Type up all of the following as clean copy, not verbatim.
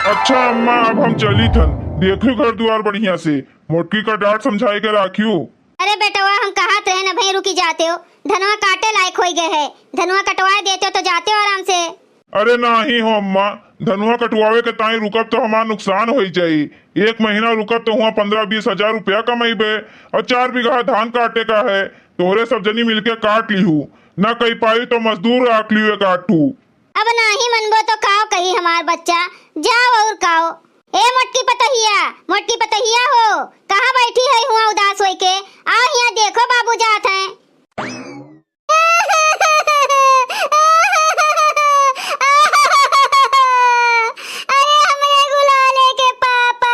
अच्छा अम्मा, अब हम चली थन। देखो घर द्वार बढ़िया से। मोटकी का डांट समझाई के राखियो। अरे बेटवा हम कहा थे न भाई रुकी जाते हो। धनवा काटे लायक हो गए है। धनवा कटवा देते हो तो जाते हो आराम से। अरे नहीं हो अम्मा, धनुआ कटवावे के ताई रुकब तो हमार नुकसान हो जाई। एक महीना रुकब तो हुआ 15-20 हजार रुपया कमाईबे। और 4 बीघा धान काटे का है, तोहरे सब जनी मिलके काट लीहू। न कही पाई तो मजदूर राख लियो काटू। अब नहीं मनबो तो काओ कही हमार बच्चा। जाओ और काओ। ए मोटकी पतहिया हो, कहाँ बैठी है हुआ उदास होई के? आओ यहाँ देखो बाबू जात हैं। अरे हमरे गुलाले के पापा।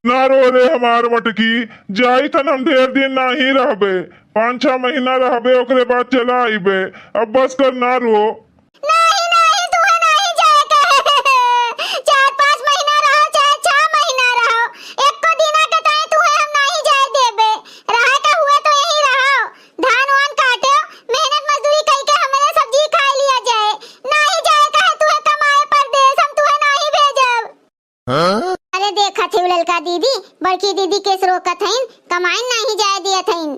ना रो रे हमार मटकी, जाई थन हम ढेर दिन ना ही रहबे। 5-6 महीना रहबे, ओकरे बाद चला आईबे। अब बस कर, ना रो। नहीं नहीं तुम्हें नहीं जाएगा। 4-5 महीना रहो चाहे 6 महीना रहो, एक को दिना के ताई तुम्हें हम नहीं जाए देबे। रहे का हुए तो यही रहो। धान वान काटे, मेहनत मजदूरी कई के हमें सब्जी खा लिया जाए। नहीं जाएगा है तुम्हें कमाए परदेश, हम तुम्हें नहीं भेजब। अरे देखा थे ललका दीदी, बड़की दीदी केस रोकत हईन, कमाई नहीं जाए दिया थईन।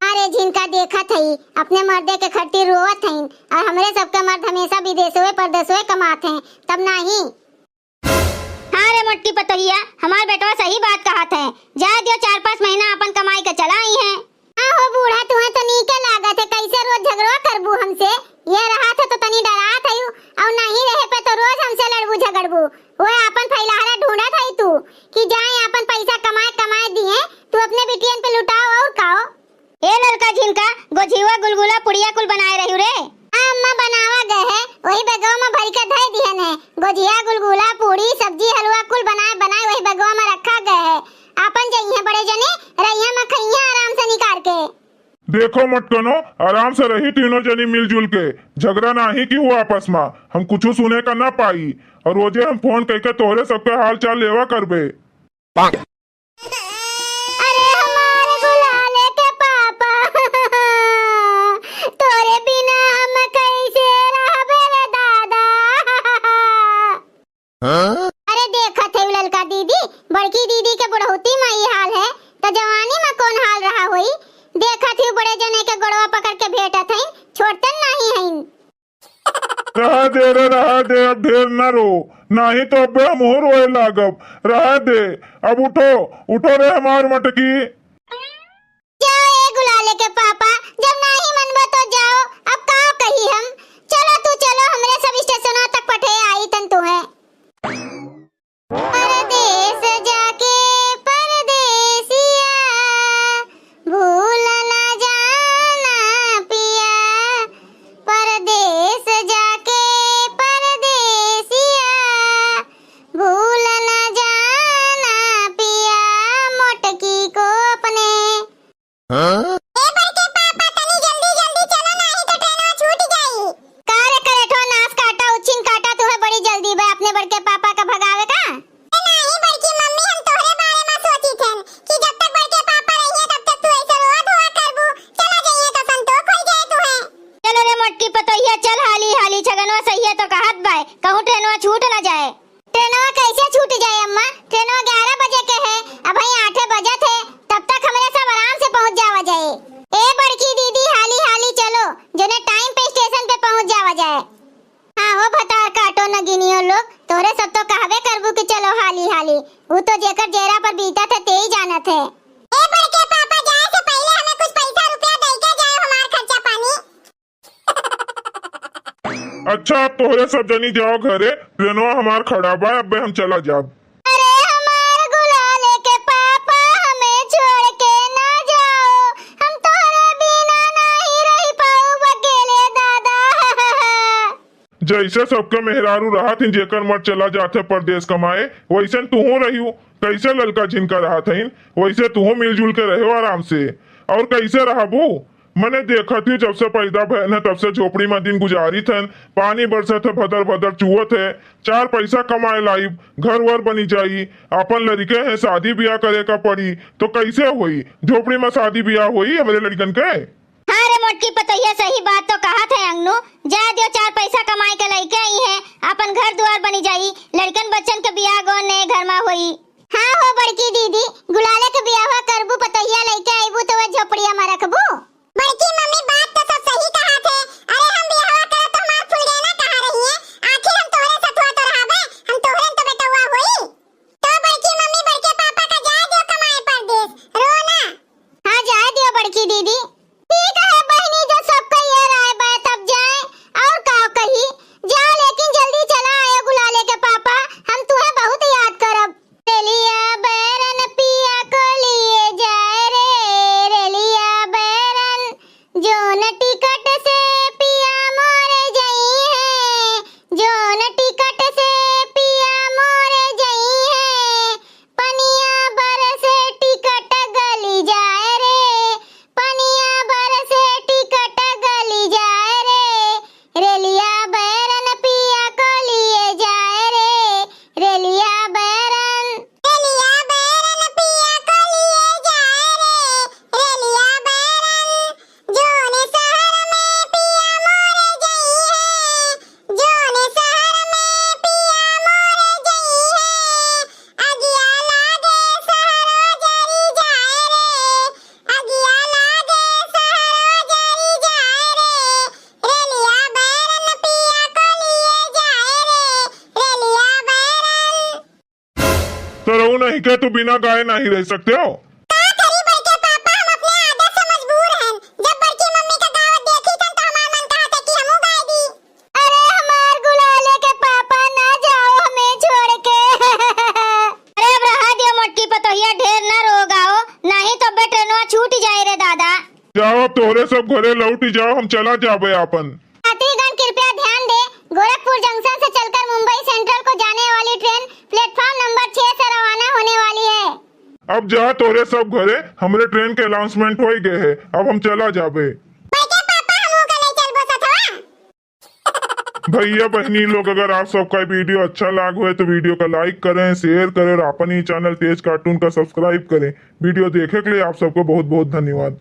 अरे जिनका देखा थई अपने मर्दे के खट्टी रोवत हईन, और हमरे सबके मर्द हमेशा विदेशों परदेशों कमाते हैं, तब नहीं। हाँ रे मोटकी पतहिया, हमार बेटवा सही बात कहा थे। जा दियो 4-5 महीना अपन कमाई के चला आई है। हो बूढ़ा, तुम्हें तो नीके लागत है, कैसे रोज झगड़ो करबू हमसे? ये रहा था तो तनी डरा थई, और नहीं रहे पे तो रोज हमसे लड़बू झगड़बू। ओए अपन फैलाहरा ढूंढा थई तू कि जाए अपन पैसा कमाए दिए, तू अपने बिटियन पे लुटाओ और खाओ। ए ललका झिनका, गोझीवा गुलगुला पुड़िया कुल बनाए रही रे। अम्मा बनावा गए है, वही बगवा में भर के धई दिहन है। गोझिया गुलगुला पूड़ी सब्जी हलवा कुल बनाए वही बगवा में रखा गए है। अपन जइहे बड़े जने, रहिया में खइया आराम से निकाल के। देखो मटकनो, आराम से रही तीनों जनी मिलजुल के। झगड़ा नहीं की हुआ आपस में, हम कुछ सुने का ना पाई। और रोजे हम फोन करके तोहरे सबके हाल चाल लेवा करबे। अरे हमारे गुलाले के पापा, तोरे बिना हम कैसे रहबे रे दादा। अरे देखा थे ललका दीदी, बड़की दीदी के बुढ़ौती में ये हाल है, तो जवानी में कौन हाल रहा हुई? देखा थी बड़े जने के गोड़वा पकड़ के भेटा थे, छोड़तन नहीं है। रहा दे रे, रहा दे, अब ढेर न रो। नहीं तो अब हम हो रोए लागब। रहा दे, अब उठो उठो रे हमार मटकी। जाओ ए गुलाले के पापा, जब नहीं मनबो तो जाओ। अब काओ कही हम? चलो तू चलो, हमरे सब स्टेशनों तक पठे आई तन तुम्हें। परदेस जाके परदेसिया, भूल न जाना पिया। परदेस जाके परदेसिया, भूल न जाना पिया। मोटकी को अपने। ए बड़के पापा, तनी जल्दी जल्दी चलो, नहीं तो ट्रेन छूट जाई। कारे करेठो नास काटा उछिन काटा, तुम्हें बड़ी जल्दी बे अपने बड़के पापा का भगावे का? नहीं बड़की मम्मी, हम तोहरे बारे में सोची थन कि जब तक बड़के पापा रहिए तब तक तू ऐसे रोत हुआ करबू। चला जाइए तो संतोष हो जाए तुम्हें। चलो रे मोटकी पतोहिया, चल हाली हाली। छगनवा सही है तो कहत बाय, कहूं ट्रेनवा छूट न जाए। ट्रेनवा कैसे छूट जाए अम्मा? ट्रेनवा 11 बजे के है, अब ही 8 बजे थे, तब तक हमरे सब आराम से पहुंच जावा जाए। ए बड़की दीदी, हाली हाली चलो, जने टाइम पे स्टेशन पे पहुंच जावा जाए। हाँ हो भतार काटो न गिनियो लोग, तोरे सब तो कहबे करबू कि चलो हाली हाली। वो तो जेकर जेरा पर बीता थे ते ही जाना थे। ए बड़के पापा, जाए से पहले हमें कुछ पैसा रुपया दे के जाओ, हमार खर्चा पानी। अच्छा अब तोहरे सब जनी जाओ घरे, ट्रेनवा हमार खड़ा बा, अब हम चला जाब। अरे हमार गुलाले के पापा, हमें छोड़ के ना जाओ, हम तोरे बिना नहीं रह पाऊ अकेले दादा। जैसे सबके मेहरारू रहा थी, जेकर मर चला जाते परदेश कमाए, वैसे तूहो रही। कैसे ललका जिनका रहा थी, वैसे तूहो मिलजुल के रहो आराम से। और कैसे रहबू? मैंने देखा थी जब से पैदा भैन है तब से झोपड़ी में दिन गुजारी थन। पानी बरसत है, भदर भदर चुवत है। 4 पैसा कमाए लाई, घर वर बनी जाई। अपन लड़के हैं, शादी ब्याह करे का पड़ी तो कैसे हुई? झोपड़ी में शादी ब्याह हुई हमारे लड़कन के? हाँ रे मोटकी पतैया सही बात तो कहा थे अंगनू। जा दियो 4 पैसा कमाई के लइके आई है, अपन घर द्वार बनी जाई, लड़कन बच्चन के बियाह गो ने घर में होई। हां हो बड़की दीदी, गुलाले के बियाह करबू, पतैया लइके आईबू तो वे झोपड़िया में रखबू। बड़की मम्मी बात तो सब सही कहा थे। अरे हम बियाह करे तो हमार फूल देना कहां रही है? आखिर हम तोहरे सतवा तो रहाबे, हम तोहरे तो बेटवा होई। तो बड़की मम्मी बड़के पापा का जाए दियो कमाए परदेस, रो ना। हां जाए दियो बड़की दीदी। ठीक है बहनी, जो सबका ये राय बा तब जाए और का कही जा, लेकिन जल्दी चला आए गुलाले के पापा, हम तुम्हें बहुत याद करब। रेलिया बैरन पिया को लिए जाए रे, रेलिया बैरन जोन टिकट से पिया मोरे जई है, जोन टिकट से पिया मोरे जई है, पनिया बरसे टिकट गली जाए रे, पनिया बरसे टिकट गली जाए रे, रेलिया बैरन पिया को लिए जाए रे, रेलिया बैरन पिया को लिए जाए रे, रेलिया बैरन जोन शहर में पिया मोरे जई है, जोन शहर में पिया मोरे जई है, अगिया लागे शहरो जरी जाए रे, अगिया लागे शहरो जरी जाए रे, रेलिया बैरन पिया को लिए जाए रे, रेलिया बैरन। तो रहू नहीं के तू बिना गाए नहीं रह सकते हो? का करी बड़के पापा, हम अपने आदत से मजबूर हैं। जब बड़की मम्मी का गावत देखी थन तो हमार मन कहा था कि हमहू गाए दी। अरे हमार गुलाले के पापा ना जाओ हमें छोड़ के। अरे अब रहा दियो मोटकी पतोहिया, ढेर ना रो गाओ, नहीं तो ट्रेनवा छूट जाए रे दादा। जाओ अब तोहरे सब घरे लौट जाओ, हम चला जाबे अपन। यात्रीगण कृपया ध्यान दें, गोरखपुर जंक्शन से चलकर मुंबई सेंट्रल को जाने वाली ट्रेन प्लेटफॉर्म नंबर 6 से रवाना होने वाली है। अब जा तोहरे सब घरे, हमरे ट्रेन के अनाउंसमेंट हो गए है, अब हम चला जाबे। बड़के पापा हमहू के ले चल बसत हवा। भैया बहनी लोग, अगर आप सबका वीडियो अच्छा लाग हुए तो वीडियो का लाइक करें, शेयर करें और अपन ही चैनल तेज कार्टून का सब्सक्राइब करें। वीडियो देखे के लिए आप सबको बहुत बहुत धन्यवाद।